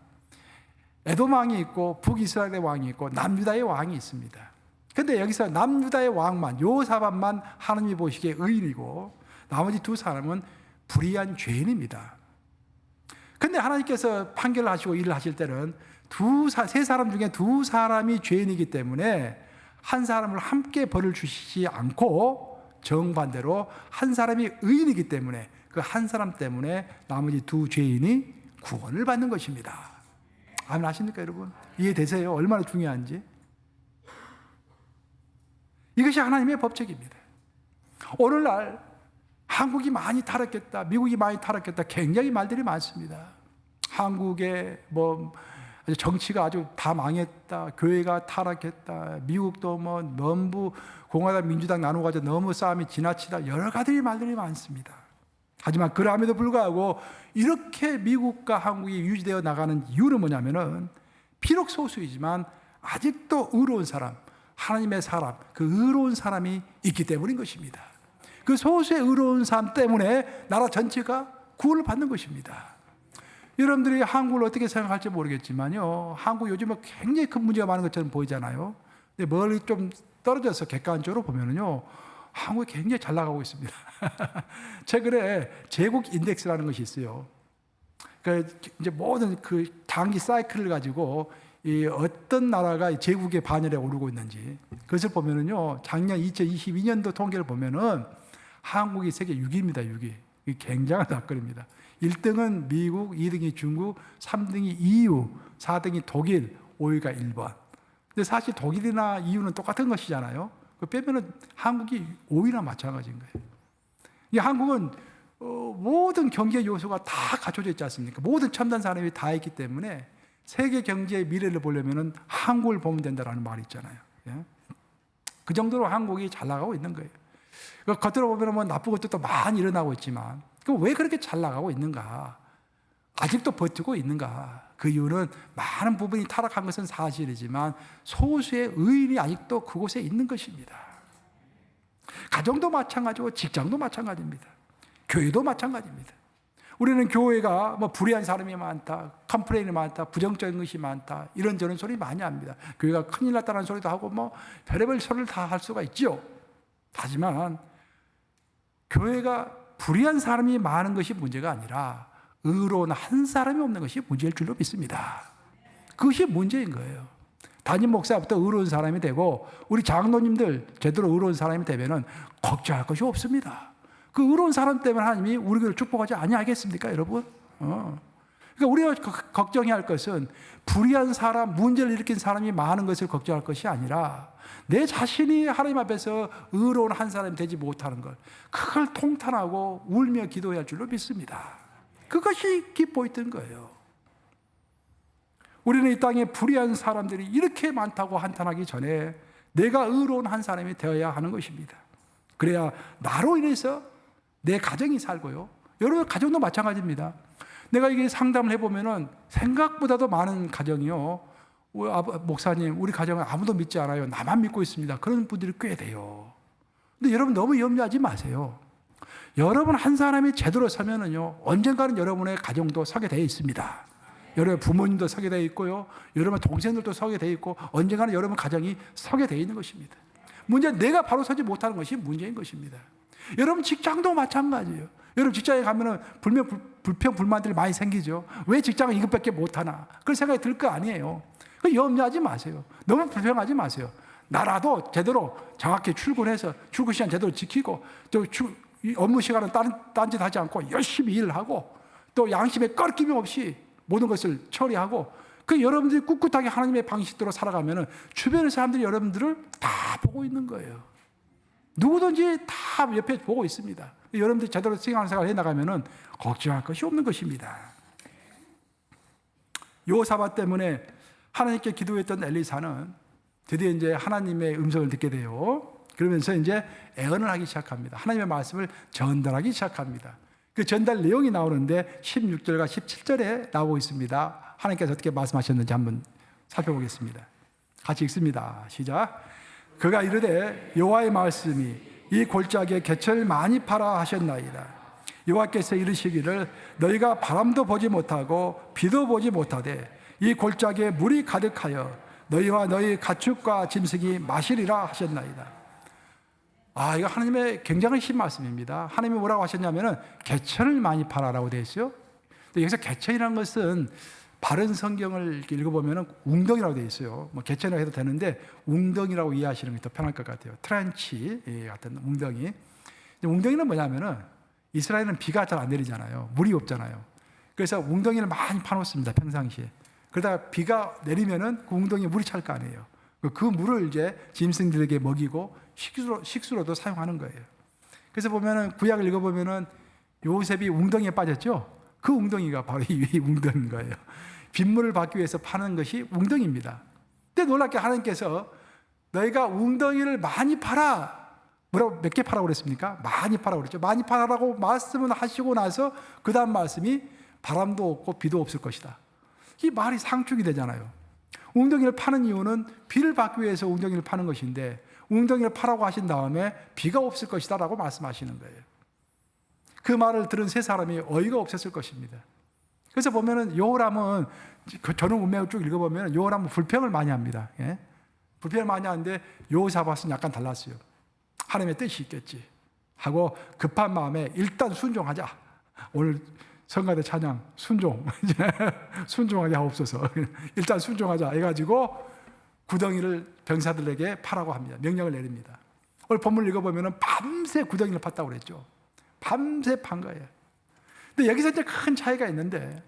에돔 왕이 있고 북이스라엘의 왕이 있고 남유다의 왕이 있습니다. 그런데 여기서 남유다의 왕만 여호사밧만 하나님이 보시기에 의인이고 나머지 두 사람은 불의한 죄인입니다. 그런데 하나님께서 판결을 하시고 일을 하실 때는 세 사람 중에 두 사람이 죄인이기 때문에 한 사람을 함께 벌을 주시지 않고 정반대로 한 사람이 의인이기 때문에 그 한 사람 때문에 나머지 두 죄인이 구원을 받는 것입니다. 아멘 하십니까 여러분? 이해되세요? 얼마나 중요한지. 이것이 하나님의 법칙입니다. 오늘날 한국이 많이 타락했다, 미국이 많이 타락했다, 굉장히 말들이 많습니다. 한국의 정치가 아주 다 망했다, 교회가 타락했다, 미국도 너무 공화당 민주당 나눠가지고 너무 싸움이 지나치다, 여러 가지 말들이 많습니다. 하지만 그럼에도 불구하고 이렇게 미국과 한국이 유지되어 나가는 이유는 뭐냐면은 비록 소수이지만 아직도 의로운 사람, 하나님의 사람, 그 의로운 사람이 있기 때문인 것입니다. 그 소수의 의로운 사람 때문에 나라 전체가 구원을 받는 것입니다. 여러분들이 한국을 어떻게 생각할지 모르겠지만요, 한국 요즘에 굉장히 큰 문제가 많은 것처럼 보이잖아요. 근데 멀리 좀 떨어져서 객관적으로 보면은요, 한국이 굉장히 잘 나가고 있습니다. 최근에 제국 인덱스라는 것이 있어요. 이제 모든 그 장기 사이클을 가지고 이 어떤 나라가 제국의 반열에 오르고 있는지 그것을 보면은요, 작년 2022년도 통계를 보면은 한국이 세계 6위입니다. 6위. 이게 굉장한 사건입니다. 1등은 미국, 2등이 중국, 3등이 EU, 4등이 독일, 5위가 일본. 근데 사실 독일이나 EU는 똑같은 것이잖아요. 그 빼면은 한국이 5위나 마찬가지인 거예요. 이 한국은 모든 경제 요소가 다 갖춰져 있지 않습니까? 모든 첨단 산업이 다 있기 때문에 세계 경제의 미래를 보려면은 한국을 보면 된다라는 말이 있잖아요. 예? 그 정도로 한국이 잘 나가고 있는 거예요. 겉으로 보면 나쁜 것도 많이 일어나고 있지만 그럼 왜 그렇게 잘 나가고 있는가? 아직도 버티고 있는가? 그 이유는 많은 부분이 타락한 것은 사실이지만 소수의 의인이 아직도 그곳에 있는 것입니다. 가정도 마찬가지고 직장도 마찬가지입니다. 교회도 마찬가지입니다. 우리는 교회가 불의한 사람이 많다, 컴플레인이 많다, 부정적인 것이 많다, 이런저런 소리 많이 합니다. 교회가 큰일 났다는 소리도 하고 별의별 소리를 다 할 수가 있죠. 하지만 교회가 불의한 사람이 많은 것이 문제가 아니라 의로운 한 사람이 없는 것이 문제일 줄로 믿습니다. 그것이 문제인 거예요. 담임 목사부터 의로운 사람이 되고 우리 장로님들 제대로 의로운 사람이 되면은 걱정할 것이 없습니다. 그 의로운 사람 때문에 하나님이 우리 교회를 축복하지 아니하겠습니까, 여러분? 그러니까 우리가 걱정해야 할 것은 불의한 사람, 문제를 일으킨 사람이 많은 것을 걱정할 것이 아니라 내 자신이 하나님 앞에서 의로운 한 사람이 되지 못하는 것, 그걸 통탄하고 울며 기도해야 할 줄로 믿습니다. 그것이 기포인트인 거예요. 우리는 이 땅에 불의한 사람들이 이렇게 많다고 한탄하기 전에 내가 의로운 한 사람이 되어야 하는 것입니다. 그래야 나로 인해서 내 가정이 살고요. 여러분 가정도 마찬가지입니다. 내가 이게 상담을 해보면은 생각보다도 많은 가정이요. 목사님, 우리 가정은 아무도 믿지 않아요. 나만 믿고 있습니다. 그런 분들이 꽤 돼요. 근데 여러분 너무 염려하지 마세요. 여러분 한 사람이 제대로 서면은요, 언젠가는 여러분의 가정도 서게 되어 있습니다. 여러분 부모님도 서게 되어 있고요. 여러분 동생들도 서게 되어 있고, 언젠가는 여러분 가정이 서게 되어 있는 것입니다. 문제는 내가 바로 서지 못하는 것이 문제인 것입니다. 여러분 직장도 마찬가지예요. 여러분 직장에 가면은 불평, 불만들이 많이 생기죠. 왜 직장은 이것밖에 못하나? 그런 생각이 들 거 아니에요. 염려하지 마세요. 너무 불평하지 마세요. 나라도 제대로 정확히 출근해서 출근 시간 제대로 지키고 또 업무 시간은 딴짓 하지 않고 열심히 일을 하고 또 양심에 꺾임이 없이 모든 것을 처리하고 여러분들이 꿋꿋하게 하나님의 방식대로 살아가면은 주변의 사람들이 여러분들을 다 보고 있는 거예요. 누구든지 다 옆에 보고 있습니다. 여러분들이 제대로 생활 생활을 해나가면은 걱정할 것이 없는 것입니다. 여호사밧 때문에 하나님께 기도했던 엘리사는 드디어 이제 하나님의 음성을 듣게 돼요. 그러면서 이제 애언을 하기 시작합니다. 하나님의 말씀을 전달하기 시작합니다. 그 전달 내용이 나오는데 16절과 17절에 나오고 있습니다. 하나님께서 어떻게 말씀하셨는지 한번 살펴보겠습니다. 같이 읽습니다. 시작. 그가 이르되 여호와의 말씀이 이 골짜기에 개철 많이 파라 하셨나이다. 여호와께서 이르시기를 너희가 바람도 보지 못하고 비도 보지 못하되 이 골짜기에 물이 가득하여 너희와 너희 가축과 짐승이 마시리라 하셨나이다. 이거 하나님의 굉장히 신 말씀입니다. 하나님이 뭐라고 하셨냐면은 개천을 많이 파라라고 되어 있어요. 근데 여기서 개천이라는 것은 바른 성경을 이렇게 읽어보면은 웅덩이라고 되어 있어요. 뭐 개천이라고 해도 되는데 웅덩이라고 이해하시는 게 더 편할 것 같아요. 트렌치 같은 웅덩이. 웅덩이는 뭐냐면은 이스라엘은 비가 잘 안 내리잖아요. 물이 없잖아요. 그래서 웅덩이를 많이 파놓습니다. 평상시에. 그러다가 비가 내리면은 그 웅덩이에 물이 찰 거 아니에요. 그 물을 이제 짐승들에게 먹이고 식수로도 사용하는 거예요. 그래서 보면은 구약을 읽어보면은 요셉이 웅덩이에 빠졌죠. 그 웅덩이가 바로 이 웅덩이인 거예요. 빗물을 받기 위해서 파는 것이 웅덩이입니다. 근데 놀랍게 하나님께서 너희가 웅덩이를 많이 파라. 뭐라고 몇 개 파라고 그랬습니까? 많이 파라고 그랬죠. 많이 파라고 말씀을 하시고 나서 그 다음 말씀이 바람도 없고 비도 없을 것이다. 이 말이 상충이 되잖아요. 웅덩이를 파는 이유는 비를 받기 위해서 웅덩이를 파는 것인데 웅덩이를 파라고 하신 다음에 비가 없을 것이다 라고 말씀하시는 거예요. 그 말을 들은 세 사람이 어이가 없었을 것입니다. 그래서 보면은 여호람은 저는 운명을 쭉 읽어보면 여호람은 불평을 많이 합니다. 예? 불평을 많이 하는데 여호사밧은 약간 달랐어요. 하나님의 뜻이 있겠지 하고 급한 마음에 일단 순종하자. 오늘 성가대 찬양 순종하게 하옵소서. 일단 순종하자 해가지고 구덩이를 병사들에게 파라고 합니다. 명령을 내립니다. 오늘 본문을 읽어보면 밤새 구덩이를 팠다고 그랬죠. 밤새 판 거예요. 근데 여기서 이제 큰 차이가 있는데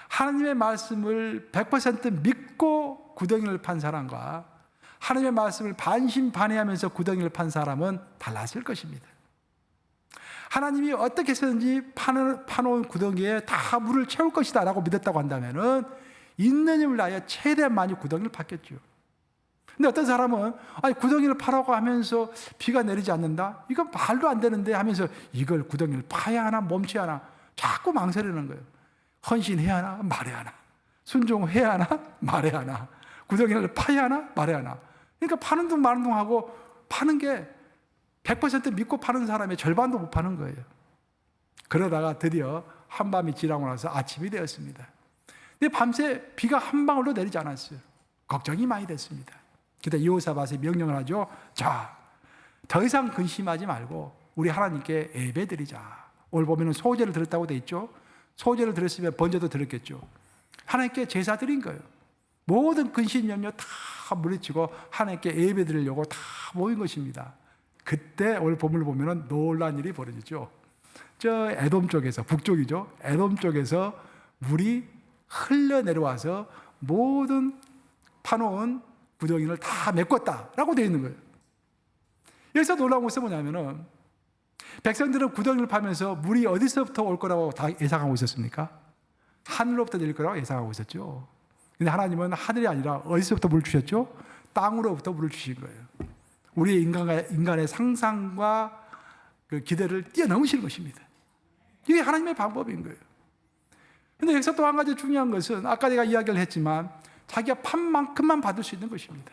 하나님의 말씀을 100% 믿고 구덩이를 판 사람과 하나님의 말씀을 반신반의하면서 구덩이를 판 사람은 달랐을 것입니다. 하나님이 어떻게 해서든지 파놓은 구덩이에 다 물을 채울 것이다 라고 믿었다고 한다면은 있는 힘을 다하여 최대한 많이 구덩이를 팠겠죠. 근데 어떤 사람은 구덩이를 파라고 하면서 비가 내리지 않는다? 이거 말도 안 되는데 하면서 이걸 구덩이를 파야 하나 멈춰야 하나 자꾸 망설이는 거예요. 헌신해야 하나 말해야 하나 순종해야 하나 말해야 하나 구덩이를 파야 하나 말해야 하나. 그러니까 파는 둥 마는 둥 하고 파는 게 100% 믿고 파는 사람의 절반도 못 파는 거예요. 그러다가 드디어 한밤이 지나고 나서 아침이 되었습니다. 근데 밤새 비가 한 방울도 내리지 않았어요. 걱정이 많이 됐습니다. 그때 여호사밧이 명령을 하죠. 자, 더 이상 근심하지 말고 우리 하나님께 예배드리자. 오늘 보면 소제를 드렸다고 돼 있죠. 소제를 드렸으면 번제도 드렸겠죠. 하나님께 제사 드린 거예요. 모든 근심 염려 다 물리치고 하나님께 예배드리려고 다 모인 것입니다. 그때 오늘 본문을 보면 놀라운 일이 벌어지죠. 저 에돔 쪽에서, 북쪽이죠. 에돔 쪽에서 물이 흘러내려와서 모든 파놓은 구덩이를 다 메꿨다라고 되어 있는 거예요. 여기서 놀라운 것은 뭐냐면은 백성들은 구덩이를 파면서 물이 어디서부터 올 거라고 다 예상하고 있었습니까? 하늘로부터 내릴 거라고 예상하고 있었죠. 근데 하나님은 하늘이 아니라 어디서부터 물을 주셨죠? 땅으로부터 물을 주신 거예요. 우리의 인간의 상상과 그 기대를 뛰어넘으시는 것입니다. 이게 하나님의 방법인 거예요. 근데 여기서 또 한 가지 중요한 것은 아까 내가 이야기를 했지만 자기가 판 만큼만 받을 수 있는 것입니다.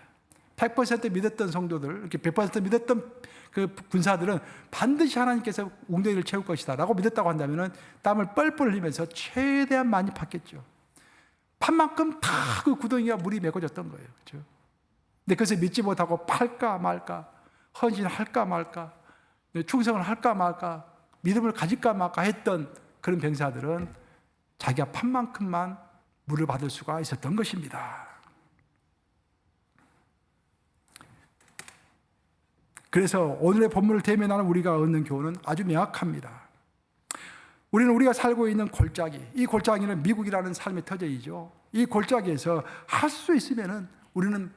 100% 믿었던 성도들, 이렇게 100% 믿었던 그 군사들은 반드시 하나님께서 웅덩이를 채울 것이다 라고 믿었다고 한다면 땀을 뻘뻘 흘리면서 최대한 많이 팠겠죠. 판 만큼 다 그 구덩이가 물이 메꿔졌던 거예요. 그렇죠? 근데 그것을 믿지 못하고 팔까 말까 헌신할까 말까, 충성을 할까 말까, 믿음을 가질까 말까 했던 그런 병사들은 자기가 판 만큼만 물을 받을 수가 있었던 것입니다. 그래서 오늘의 본문을 대면하는 우리가 얻는 교훈은 아주 명확합니다. 우리는 우리가 살고 있는 골짜기, 이 골짜기는 미국이라는 삶의 터전이죠. 이 골짜기에서 할 수 있으면은 우리는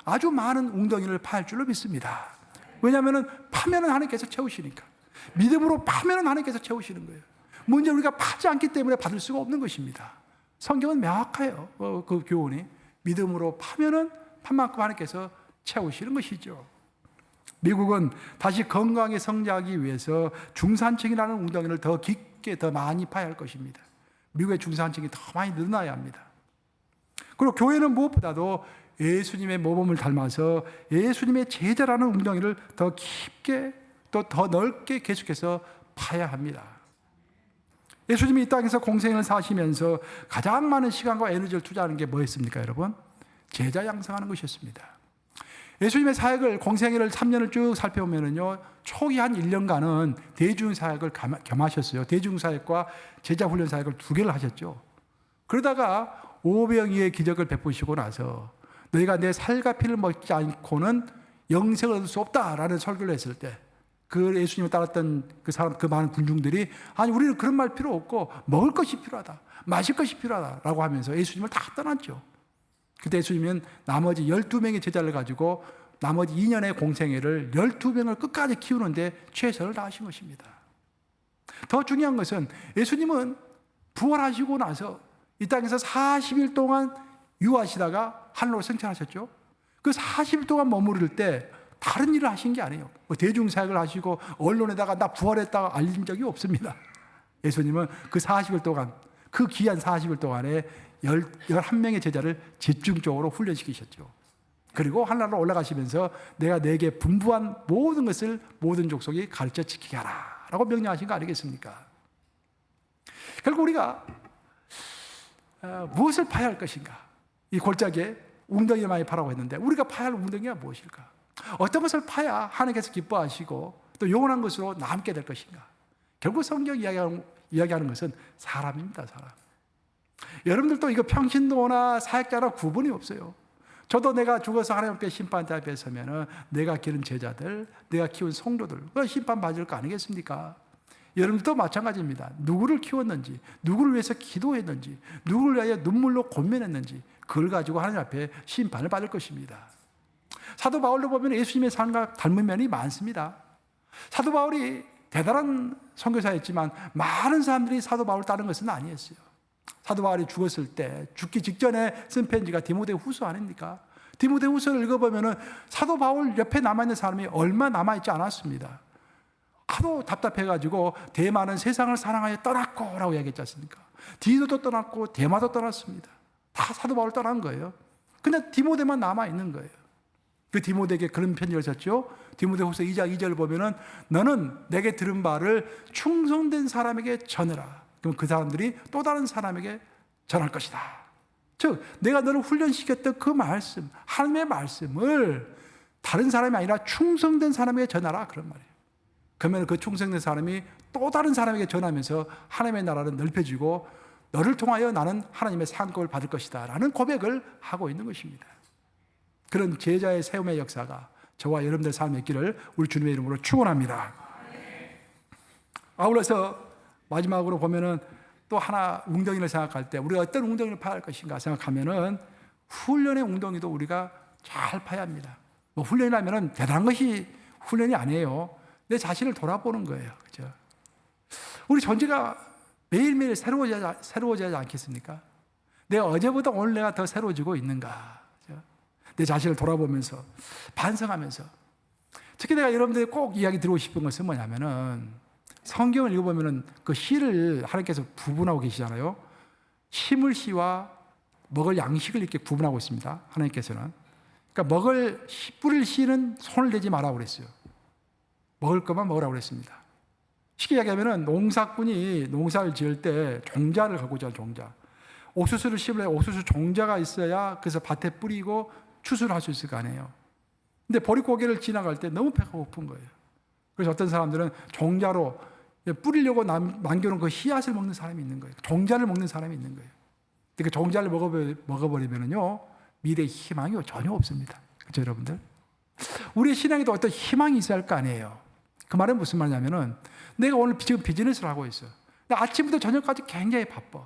아주 많은 웅덩이를 파할 줄로 믿습니다. 왜냐하면 파면은 하나님께서 채우시니까. 믿음으로 파면은 하나님께서 채우시는 거예요. 문제 우리가 파지 않기 때문에 받을 수가 없는 것입니다. 성경은 명확해요. 그 교훈이. 믿음으로 파면은 판만큼 하나님께서 채우시는 것이죠. 미국은 다시 건강하게 성장하기 위해서 중산층이라는 웅덩이를 더 깊게 더 많이 파야 할 것입니다. 미국의 중산층이 더 많이 늘어나야 합니다. 그리고 교회는 무엇보다도 예수님의 모범을 닮아서 예수님의 제자라는 웅덩이를 더 깊게 또 더 넓게 계속해서 파야 합니다. 예수님이 이 땅에서 공생을 사시면서 가장 많은 시간과 에너지를 투자하는 게 뭐였습니까, 여러분? 제자 양성하는 것이었습니다. 예수님의 사역을 공생애를 3년을 쭉 살펴보면요, 초기 한 1년간은 대중사역을 겸하셨어요. 대중사역과 제자훈련 사역을 두 개를 하셨죠. 그러다가 오병이의 기적을 베푸시고 나서 너희가 내 살과 피를 먹지 않고는 영생을 얻을 수 없다라는 설교를 했을 때 그 예수님을 따랐던 그 사람, 그 많은 군중들이 아니 우리는 그런 말 필요 없고 먹을 것이 필요하다, 마실 것이 필요하다라고 하면서 예수님을 다 떠났죠. 그때 예수님은 나머지 12명의 제자를 가지고 나머지 2년의 공생애를 12명을 끝까지 키우는데 최선을 다하신 것입니다. 더 중요한 것은 예수님은 부활하시고 나서 이 땅에서 40일 동안 유하시다가 하늘로 승천하셨죠. 그 40일 동안 머무를 때 다른 일을 하신 게 아니에요. 대중사역을 하시고 언론에다가 나 부활했다고 알린 적이 없습니다. 예수님은 그 40일 동안, 그 귀한 40일 동안에 11명의 제자를 집중적으로 훈련시키셨죠. 그리고 하늘나라로 올라가시면서 내가 내게 분부한 모든 것을 모든 족속이 가르쳐 지키게 하라 라고 명령하신 거 아니겠습니까? 결국 우리가 무엇을 파야 할 것인가? 이 골짜기에 웅덩이를 많이 파라고 했는데 우리가 파야 할 웅덩이가 무엇일까? 어떤 것을 파야 하나님께서 기뻐하시고 또 영원한 것으로 남게 될 것인가? 결국 성경 이야기하는 것은 사람입니다. 사람. 여러분들도 이거 평신도나 사역자나 구분이 없어요. 저도 내가 죽어서 하나님 앞에 심판대 앞에 서면은 내가 기른 제자들, 내가 키운 성도들, 그 심판 받을 거 아니겠습니까? 여러분들도 마찬가지입니다. 누구를 키웠는지, 누구를 위해서 기도했는지, 누구를 위하여 눈물로 권면했는지 그걸 가지고 하나님 앞에 심판을 받을 것입니다. 사도 바울로 보면 예수님의 삶과 닮은 면이 많습니다. 사도 바울이 대단한 선교사였지만 많은 사람들이 사도 바울을 따른 것은 아니었어요. 사도 바울이 죽었을 때 죽기 직전에 쓴 편지가 디모데후서 아닙니까? 디모데후서를 읽어보면 사도 바울 옆에 남아있는 사람이 얼마 남아있지 않았습니다. 하도 답답해가지고 대마는 세상을 사랑하여 떠났고 라고 얘기했지 않습니까? 디도도 떠났고 대마도 떠났습니다. 다 사도 바울 떠난 거예요. 근데 디모데만 남아있는 거예요. 그 디모데에게 그런 편지를 썼죠. 디모데후서 2장 2절을 보면은 너는 내게 들은 바를 충성된 사람에게 전해라. 그럼 그 사람들이 또 다른 사람에게 전할 것이다. 즉 내가 너를 훈련시켰던 그 말씀, 하나님의 말씀을 다른 사람이 아니라 충성된 사람에게 전하라 그런 말이에요. 그러면 그 충성된 사람이 또 다른 사람에게 전하면서 하나님의 나라를 넓혀지고 너를 통하여 나는 하나님의 상급을 받을 것이다 라는 고백을 하고 있는 것입니다. 그런 제자의 세움의 역사가 저와 여러분들 삶에 있기를 우리 주님의 이름으로 축원합니다. 아울러서 마지막으로 보면은 또 하나 웅덩이를 생각할 때 우리가 어떤 웅덩이를 파야 할 것인가 생각하면은 훈련의 웅덩이도 우리가 잘 파야 합니다. 뭐 훈련이라면은 대단한 것이 훈련이 아니에요. 내 자신을 돌아보는 거예요. 그죠? 우리 존재가 매일매일 새로워져야 않겠습니까? 내가 어제보다 오늘 내가 더 새로워지고 있는가? 그죠? 내 자신을 돌아보면서 반성하면서 특히 내가 여러분들이 꼭 이야기 드리고 싶은 것은 뭐냐면은 성경을 읽어보면은 그 씨를 하나님께서 구분하고 계시잖아요. 심을 씨와 먹을 양식을 이렇게 구분하고 있습니다. 하나님께서는. 그러니까 뿌릴 씨는 손을 대지 말라고 그랬어요. 먹을 것만 먹으라고 그랬습니다. 쉽게 이야기하면은 농사꾼이 농사를 지을 때 종자를 갖고 있잖아요. 종자. 옥수수를 심으려면 옥수수 종자가 있어야 그래서 밭에 뿌리고 추수를 할 수 있을 거 아니에요. 근데 보릿고개를 지나갈 때 너무 배가 고픈 거예요. 그래서 어떤 사람들은 종자로 뿌리려고 남겨놓은 그 씨앗을 먹는 사람이 있는 거예요. 종자를 먹는 사람이 있는 거예요. 그 종자를 먹어버리면요, 미래에 희망이 전혀 없습니다. 그렇죠, 여러분들? 우리의 신앙에도 어떤 희망이 있어야 할 거 아니에요. 그 말은 무슨 말이냐면은, 내가 오늘 지금 비즈니스를 하고 있어. 아침부터 저녁까지 굉장히 바빠.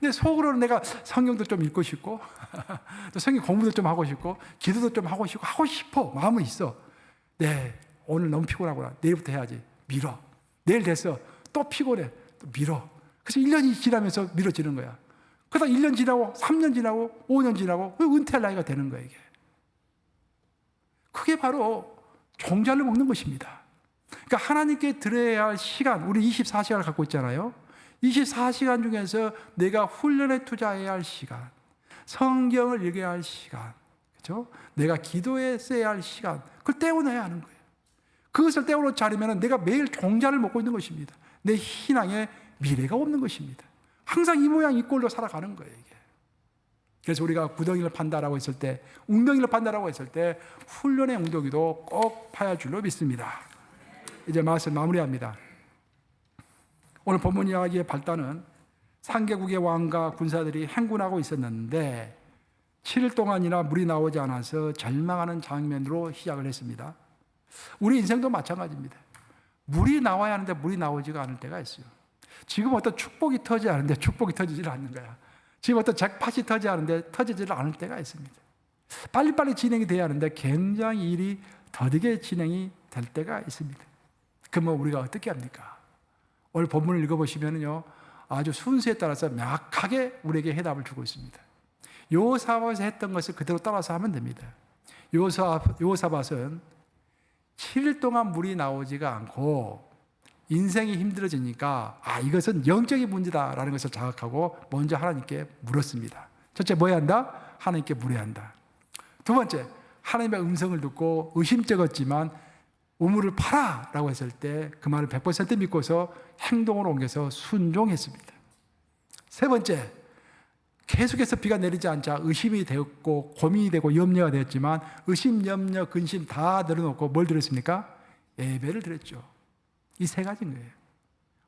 근데 속으로는 내가 성경도 좀 읽고 싶고, 또 성경 공부도 좀 하고 싶고, 기도도 좀 하고 싶어. 마음은 있어. 네, 오늘 너무 피곤하구나. 내일부터 해야지. 미뤄. 내일 됐어. 또 피곤해. 또 미뤄. 그래서 1년이 지나면서 미뤄지는 거야. 그러다 1년 지나고, 3년 지나고, 5년 지나고, 은퇴할 나이가 되는 거예요, 이게. 그게 바로 종자를 먹는 것입니다. 그러니까 하나님께 드려야 할 시간, 우리 24시간을 갖고 있잖아요. 24시간 중에서 내가 훈련에 투자해야 할 시간, 성경을 읽어야 할 시간, 그렇죠? 내가 기도에 써야 할 시간, 그걸 떼어놔야 하는 거예요. 그것을 떼어놓지 않으면 내가 매일 종자를 먹고 있는 것입니다. 내 신앙에 미래가 없는 것입니다. 항상 이 모양 이 꼴로 살아가는 거예요, 이게. 그래서 우리가 구덩이를 판다라고 했을 때, 웅덩이를 판다라고 했을 때 훈련의 웅덩이도 꼭 파야 줄로 믿습니다. 이제 말씀 마무리합니다. 오늘 본문 이야기의 발단은 상계국의 왕과 군사들이 행군하고 있었는데 7일 동안이나 물이 나오지 않아서 절망하는 장면으로 시작을 했습니다. 우리 인생도 마찬가지입니다. 물이 나와야 하는데 물이 나오지가 않을 때가 있어요. 지금 어떤 축복이 터지지 않은데 축복이 터지질 않는 거야. 지금 어떤 잭팟이 터지지 않은데 터지질 않을 때가 있습니다. 빨리빨리 진행이 돼야 하는데 굉장히 일이 더디게 진행이 될 때가 있습니다. 그러면 우리가 어떻게 합니까? 오늘 본문을 읽어보시면요, 아주 순서에 따라서 명확하게 우리에게 해답을 주고 있습니다. 여호사밧이 했던 것을 그대로 따라서 하면 됩니다. 여호사밧은 7일 동안 물이 나오지가 않고 인생이 힘들어지니까 이것은 영적인 문제다라는 것을 자각하고 먼저 하나님께 물었습니다. 첫째, 뭐 해야 한다? 하나님께 물어야 한다. 두 번째, 하나님의 음성을 듣고 의심쩍었지만 우물을 파라 라고 했을 때 그 말을 100% 믿고서 행동으로 옮겨서 순종했습니다. 세 번째, 계속해서 비가 내리지 않자 의심이 되었고 고민이 되고 염려가 되었지만 의심, 염려, 근심 다 내려놓고 뭘 드렸습니까? 예배를 드렸죠. 이 세 가지인 거예요.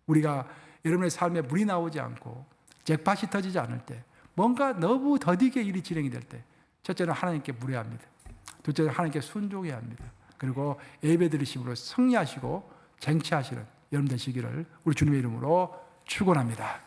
우리가 여러분의 삶에 물이 나오지 않고 잭팟이 터지지 않을 때, 뭔가 너무 더디게 일이 진행이 될 때, 첫째는 하나님께 물어야 합니다. 둘째는 하나님께 순종해야 합니다. 그리고 예배 드리심으로 승리하시고 쟁취하시는 여러분 되시기를 우리 주님의 이름으로 축원합니다.